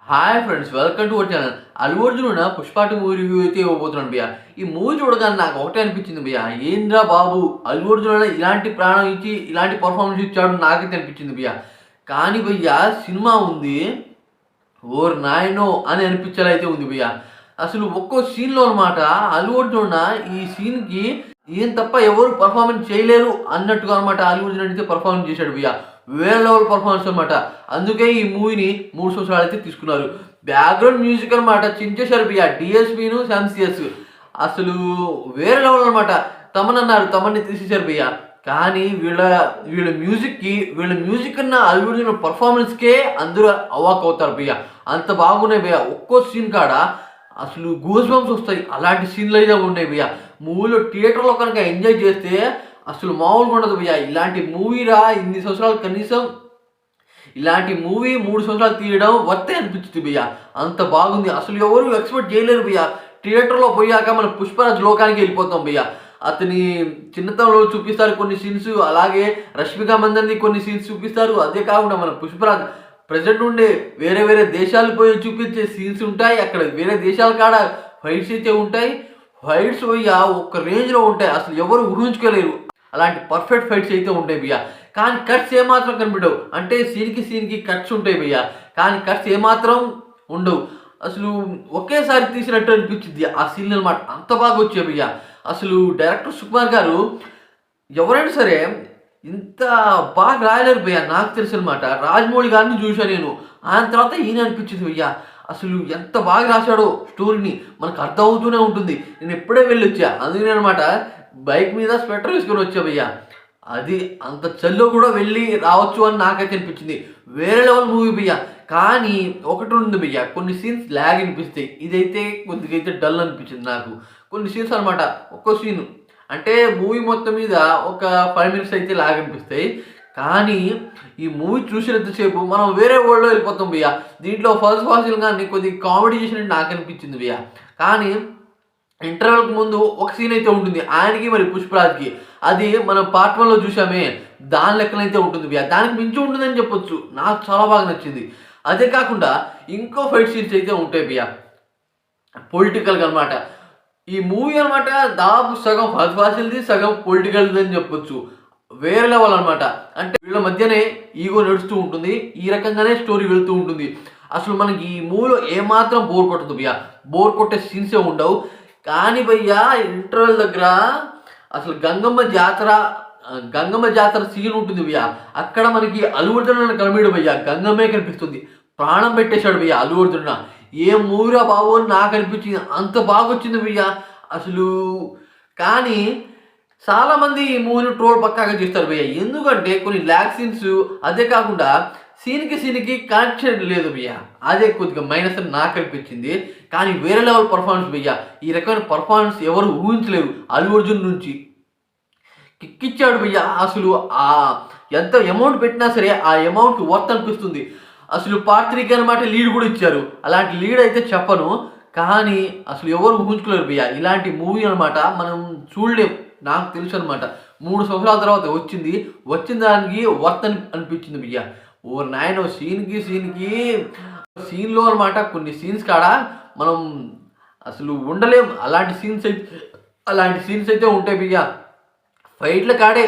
Hi friends, welcome to our channel. Allu Arjun Pushpa 2 movie review అయితే ఇవ్వబోతున్నాను భయ్య. ఈ మూవీ చూడగానే నాకు ఒకటే అనిపించింది భయ్య, ఏంద్రా బాబు అల్లు అర్జున్ ఇలాంటి ప్రాణం ఇచ్చి ఇలాంటి పర్ఫార్మెన్స్ ఇచ్చాడు నాకైతే అనిపించింది భయ్య. కానీ భయ్య సినిమా ఉంది ఓర్ నాయనో అని అనిపించేలా అయితే ఉంది భయ్య. అసలు ఒక్కో సీన్లో అనమాట అల్లు అర్జున్ ఈ సీన్కి ఈయన తప్ప ఎవరు పర్ఫార్మెన్స్ చేయలేరు అన్నట్టుగా అనమాట అల్లు అర్జున్ అయితే పర్ఫార్మెన్స్ చేశాడు భయ్య. వేరే లెవెల్ పర్ఫార్మెన్స్ అనమాట. అందుకే ఈ మూవీని 3 సంవత్సరాలు అయితే తీసుకున్నారు. బ్యాక్గ్రౌండ్ మ్యూజిక్ అనమాట చించేశారు భయ్య, డిఎస్పీను శాంసియస్. అసలు వేరే లెవెల్ అనమాట. తమన్ని తీసేశారు భయ్య. కానీ వీళ్ళ మ్యూజిక్ అన్న అల్లు అర్జున్ పర్ఫార్మెన్స్కే అందరూ అవాక్ అవుతారు భయ్య. అంత బాగున్నాయి భయ్య. ఒక్కో సీన్ కాడ అసలు గూస్ బంప్స్ వస్తాయి. అలాంటి సీన్లు అయితే ఉన్నాయి భయ్య. మూవీలో థియేటర్లో కనుక ఎంజాయ్ చేస్తే అసలు మామూలుగా ఉండదు భయ్య. ఇలాంటి మూవీరా ఇన్ని సంవత్సరాలు కనీసం ఇలాంటి మూవీ 3 సంవత్సరాలు తీయడం వర్తే అనిపించింది భయ్య. అంత బాగుంది. అసలు ఎవరు ఎక్స్పెక్ట్ చేయలేరు భయ్య. థియేటర్లో పోయాక మన పుష్పరాజ్ లోకానికి వెళ్ళిపోతాం భయ్య. అతని చిన్నతనంలో చూపిస్తారు కొన్ని సీన్స్, అలాగే రష్మిక మందన్ని కొన్ని సీన్స్ చూపిస్తారు. అదే కాకుండా మన పుష్పరాజ్ ప్రజెంట్ ఉండే వేరే దేశాలు పోయి చూపించే సీన్స్ ఉంటాయి. అక్కడ వేరే దేశాల కాడ ఫైట్స్ అయితే ఉంటాయి. ఫైట్స్ భయ్య ఒక రేంజ్లో ఉంటాయి, అసలు ఎవరు ఊహించుకోలేరు. అలాంటి పర్ఫెక్ట్ ఫైట్స్ అయితే ఉంటాయి భయ్య. కానీ కట్స్ ఏమాత్రం కనిపించవు. అంటే సీన్కి కట్స్ ఉంటాయి భయ్య, కానీ కట్స్ ఏమాత్రం ఉండవు. అసలు ఒకేసారి తీసినట్టు అనిపించింది ఆ సీన్ అనమాట. అంత బాగా వచ్చాయి భయ్య. అసలు డైరెక్టర్ సుకుమార్ గారు ఎవరైనా సరే ఇంత బాగా రాయలేరు భయ్య. నాకు తెలుసు అనమాట. రాజమౌళి గారిని చూశాను నేను, ఆయన తర్వాత ఈయన అనిపించింది భయ్య. అసలు ఎంత బాగా రాశాడో స్టోరీని మనకు అర్థం అవుతూనే ఉంటుంది. నేను ఎప్పుడే వెళ్ళి వచ్చా, అందుకనే అనమాట బైక్ మీద స్వెటర్ వేసుకొని వచ్చా భయ్య. అది అంత చల్లో కూడా వెళ్ళి రావచ్చు అని నాకైతే అనిపించింది. వేరే లెవెల్ మూవీ భయ్య. కానీ ఒకటి ఉంది భయ్య, కొన్ని సీన్స్ ల్యాగ్ అనిపిస్తాయి. ఇదైతే కొద్దిగా అయితే డల్ అనిపించింది నాకు. కొన్ని సీన్స్ అనమాట, ఒక్కో సీన్ అంటే మూవీ మొత్తం మీద ఒక 5 మినిట్స్ అయితే ల్యాగ్ అనిపిస్తాయి. కానీ ఈ మూవీ చూసినంతసేపు మనం వేరే వరల్డ్లో వెళ్ళిపోతాం భయ్య. దీంట్లో ఫస్ట్ ఫాసిల్ కానీ కొద్దిగా కామెడీ చేసినట్టు నాకు అనిపించింది భయ్య. కానీ ఇంటర్వెల్కి ముందు ఒక సీన్ అయితే ఉంటుంది ఆయనకి మరి పుష్పరాజ్కి. అది మనం పార్ట్ 1లో చూసామే, దాని లెక్కనైతే ఉంటుంది భయ్య. దానికి మించి ఉంటుందని చెప్పొచ్చు. నాకు చాలా బాగా నచ్చింది. అదే కాకుండా ఇంకో ఫైట్ సీన్స్ అయితే ఉంటాయి భయ్య, పొలిటికల్గా అనమాట. ఈ మూవీ అనమాట దాదాపు సగం ఫస్ట్ ఫాసిల్ది, సగం పొలిటికల్ది అని చెప్పొచ్చు. వేరే లెవెల్ అనమాట. అంటే వీళ్ళ మధ్యనే ఈగో నడుస్తూ ఉంటుంది. ఈ రకంగానే స్టోరీ వెళ్తూ ఉంటుంది. అసలు మనకి ఈ మూవీలో ఏమాత్రం బోర్ కొట్టదు భయ్య. బోర్ కొట్టే సీన్సే ఉండవు. కానీ భయ్య ఇంటర్వెల్ దగ్గర అసలు గంగమ్మ జాతర సీన్ ఉంటుంది భయ్య. అక్కడ మనకి అల్లు అర్జున్ కనిపించడు భయ్య, గంగమ్మే కనిపిస్తుంది. ప్రాణం పెట్టేశాడు భయ్య అల్లు అర్జున్. ఏ మూవీరా బాబు అని నాకు అనిపించింది. అంత బాగా వచ్చింది భయ్య అసలు. కానీ చాలామంది ఈ మూవీని ట్రోల్ పక్కాగా చేస్తారు భయ్య. ఎందుకంటే కొన్ని ల్యాగ్ సీన్స్, అదే కాకుండా సీన్కి కనెక్షన్ లేదు భయ్య. అదే కొద్దిగా మైనస్ అని నాకు అనిపించింది. కానీ వేరే లెవెల్ పర్ఫార్మెన్స్ భయ్య. ఈ రకమైన పర్ఫార్మెన్స్ ఎవరు ఊహించలేరు అల్లు అర్జున్ నుంచి. కిక్కిచ్చాడు భయ్య. అసలు ఆ ఎంత అమౌంట్ పెట్టినా సరే ఆ అమౌంట్కి వర్త్ అనిపిస్తుంది. అసలు పార్ట్ 3కి అనమాట లీడ్ కూడా ఇచ్చారు. అలాంటి లీడ్ అయితే చెప్పను, కానీ అసలు ఎవరు ఊహించుకోలేరు భయ్య. ఇలాంటి మూవీ అనమాట మనం చూడలేం. నాకు తెలుసు అనమాట. 3 సంవత్సరాల తర్వాత వచ్చిన దానికి వర్త్ అనిపించింది భయ్య. ఓ నాయన సీన్లో అనమాట కొన్ని సీన్స్ కాడ మనం అసలు ఉండలేం. అలాంటి సీన్స్ అయితే ఉంటాయి భయ్య. ఫైట్ల కాడే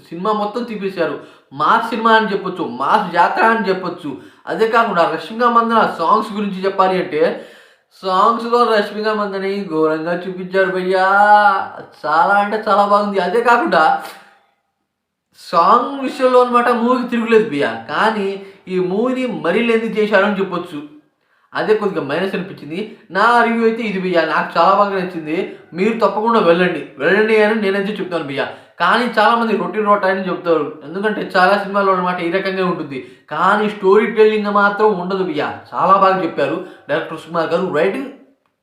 సినిమా మొత్తం తీపేశారు. మాస్ సినిమా అని చెప్పొచ్చు, మాస్ జాతర అని చెప్పొచ్చు. అదే కాకుండా రష్మిక మందన సాంగ్స్ గురించి చెప్పాలి అంటే సాంగ్స్లో రష్మిక మందని ఘోరంగా చూపించారు భయ్యా. చాలా అంటే చాలా బాగుంది. అదే కాకుండా సాంగ్ విషయంలో అనమాట మూవీకి తిరుగులేదు భయ్య. కానీ ఈ మూవీని మరీ లెంది చేశారని చెప్పొచ్చు. అదే కొద్దిగా మైనస్ అనిపించింది. నా రివ్యూ అయితే ఇది భయ్య. నాకు చాలా బాగా నచ్చింది. మీరు తప్పకుండా వెళ్ళండి అని నేనైతే చెప్తాను భయ్య. కానీ చాలామంది రొటీన్ అని చెప్తారు. ఎందుకంటే చాలా సినిమాల్లో అనమాట ఈ రకంగా ఉంటుంది. కానీ స్టోరీ టెల్లింగ్ మాత్రం ఉండదు భయ్య. చాలా బాగా చెప్పారు డైరెక్టర్ సుకుమార్ గారు. రైటింగ్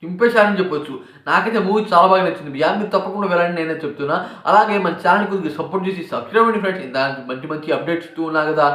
చింపేశారని చెప్పొచ్చు. నాకైతే మూవీ చాలా బాగా నచ్చింది భయ్య. మీరు తప్పకుండా వెళ్ళండి నేనే చెప్తున్నా. అలాగే మన ఛానల్ కొద్దిగా సపోర్ట్ చేసి సబ్స్క్రైబ్ అవ్వండి ఫ్రెండ్స్. దానికి మంచి అప్డేట్స్ ఇస్తూ ఉన్నా కదా.